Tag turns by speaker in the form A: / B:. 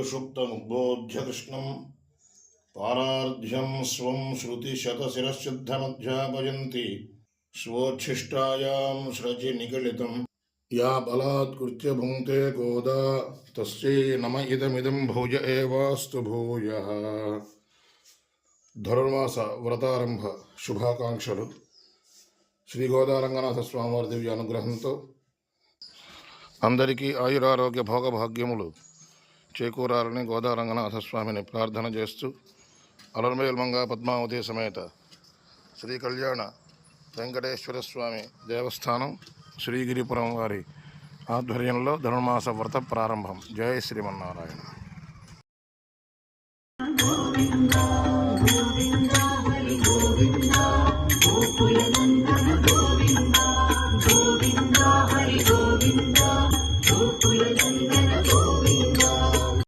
A: सुप्तमुद्बोध्य कृष्णं पारार्ध्यं स्वं श्रुतिशतशिरश्चिद्धमध्यापयन्ति स्वोच्छिष्टायां स्रजि निगलितं या बलात् कृत्य भुङ्क्ते गोदा तस्यै नम इदमिदं भूय एवास्तु भूयः। ధనుర్మాస వ్రతారంభ శుభాకాంక్షలు. శ్రీ గోదారంగనాథ స్వామివారి దివ్య అనుగ్రహంతో అందరికీ ఆయురారోగ్య భోగభాగ్యములు చేకూరాలని గోదారంగనాథ స్వామిని ప్రార్థన చేస్తూ అలర్మేల్మంగ పద్మావతి సమేత శ్రీ కళ్యాణ వెంకటేశ్వర స్వామి దేవస్థానం శ్రీగిరిపురం వారి ఆధ్వర్యంలో ధనుర్మాస వ్రత ప్రారంభం. జయ శ్రీమన్నారాయణ.